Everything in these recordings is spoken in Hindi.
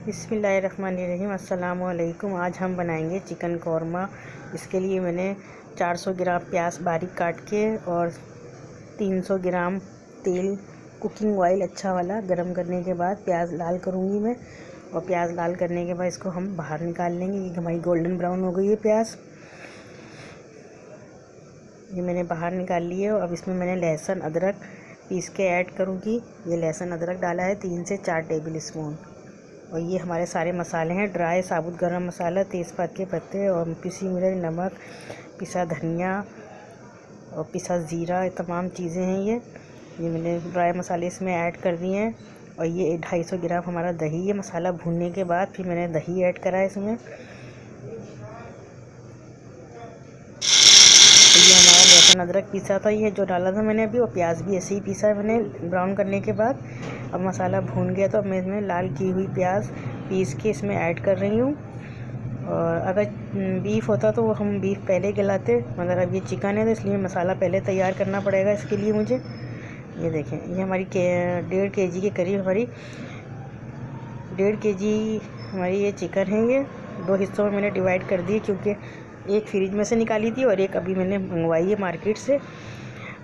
बिस्मिल्लाहिर्रहमानिर्रहीम। अस्सलाम वालेकुम। आज हम बनाएंगे चिकन कौरमा। इसके लिए मैंने 400 ग्राम प्याज बारीक काट के और 300 ग्राम तेल कुकिंग ऑयल अच्छा वाला गरम करने के बाद प्याज लाल करूँगी मैं। और प्याज लाल करने के बाद इसको हम बाहर निकाल लेंगे। ये हमारी गोल्डन ब्राउन हो गई है प्याज, ये मैंने बाहर निकाल ली है। और अब इसमें मैंने लहसुन अदरक पीस के ऐड करूँगी। ये लहसुन अदरक डाला है 3 से 4 टेबल स्पून। और ये हमारे सारे मसाले हैं, ड्राई साबुत गरम मसाला, तेज़पात के पत्ते और पिसी मिर्च, नमक, पिसा धनिया और पिसा ज़ीरा, ये तमाम चीज़ें हैं। ये मैंने ड्राई मसाले इसमें ऐड कर दिए हैं। और ये 250 ग्राम हमारा दही है। मसाला भूनने के बाद फिर मैंने दही ऐड करा है इसमें। ये हमारा लहसुन अदरक पीसा था, ये जो डाला था मैंने अभी, और प्याज भी ऐसे ही पीसा है मैंने ब्राउन करने के बाद। अब मसाला भून गया तो अब मैं इसमें लाल की हुई प्याज पीस के इसमें ऐड कर रही हूँ। और अगर बीफ होता तो हम बीफ पहले गलाते, मगर अब ये चिकन है तो इसलिए मसाला पहले तैयार करना पड़ेगा इसके लिए मुझे। ये देखें, ये हमारी 1.5 kg के करीब हमारी 1.5 kg हमारी ये चिकन है। ये 2 हिस्सों में मैंने डिवाइड कर दी, क्योंकि एक फ्रिज में से निकाली थी और एक अभी मैंने मंगवाई है मार्केट से।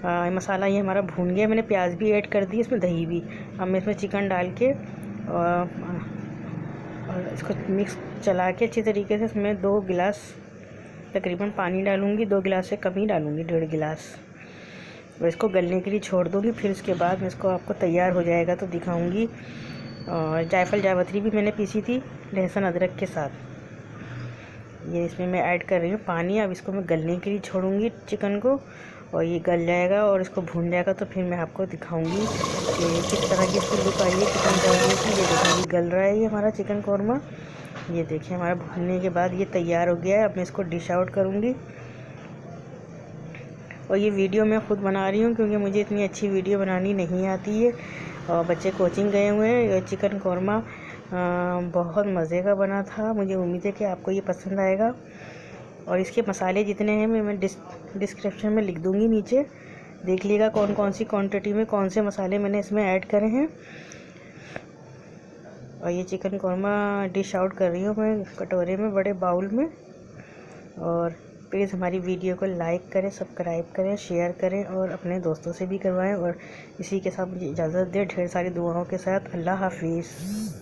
मसाला ये हमारा भून गया, मैंने प्याज भी ऐड कर दी, इसमें दही भी। अब मैं इसमें चिकन डाल के और इसको मिक्स चला के अच्छी तरीके से इसमें 2 गिलास तकरीबन पानी डालूँगी। 2 गिलास से कम ही डालूँगी, 1.5 गिलास। और इसको गलने के लिए छोड़ दूँगी। फिर उसके बाद मैं इसको आपको तैयार हो जाएगा तो दिखाऊँगी। और जायफल जावित्री भी मैंने पीसी थी लहसुन अदरक के साथ, ये इसमें मैं ऐड कर रही हूँ पानी। अब इसको मैं गलने के लिए छोड़ूंगी चिकन को, और ये गल जाएगा और इसको भून जाएगा तो फिर मैं आपको दिखाऊंगी कि किस तरह की इसकी लुक आई है चिकन कौरमे की। ये देखिए गल रहा है ये हमारा चिकन कौरमा। ये देखिए हमारा भूनने के बाद ये तैयार हो गया है। अब मैं इसको डिश आउट करूँगी। और ये वीडियो मैं ख़ुद बना रही हूँ क्योंकि मुझे इतनी अच्छी वीडियो बनानी नहीं आती है। और बच्चे कोचिंग गए हुए हैं। ये चिकन कौरमा बहुत मज़े का बना था। मुझे उम्मीद है कि आपको ये पसंद आएगा। और इसके मसाले जितने हैं मैं डिस्क्रिप्शन में लिख दूँगी नीचे, देख लीजिएगा कौन कौन सी क्वांटिटी में कौन से मसाले मैंने इसमें ऐड करे हैं। और ये चिकन कौरमा डिश आउट कर रही हूँ मैं कटोरे में, बड़े बाउल में। और प्लीज़ हमारी वीडियो को लाइक करें, सब्सक्राइब करें, शेयर करें और अपने दोस्तों से भी करवाएं। और इसी के साथ मुझे इजाज़त दें, ढेर सारी दुआओं के साथ। अल्लाह हाफिज़।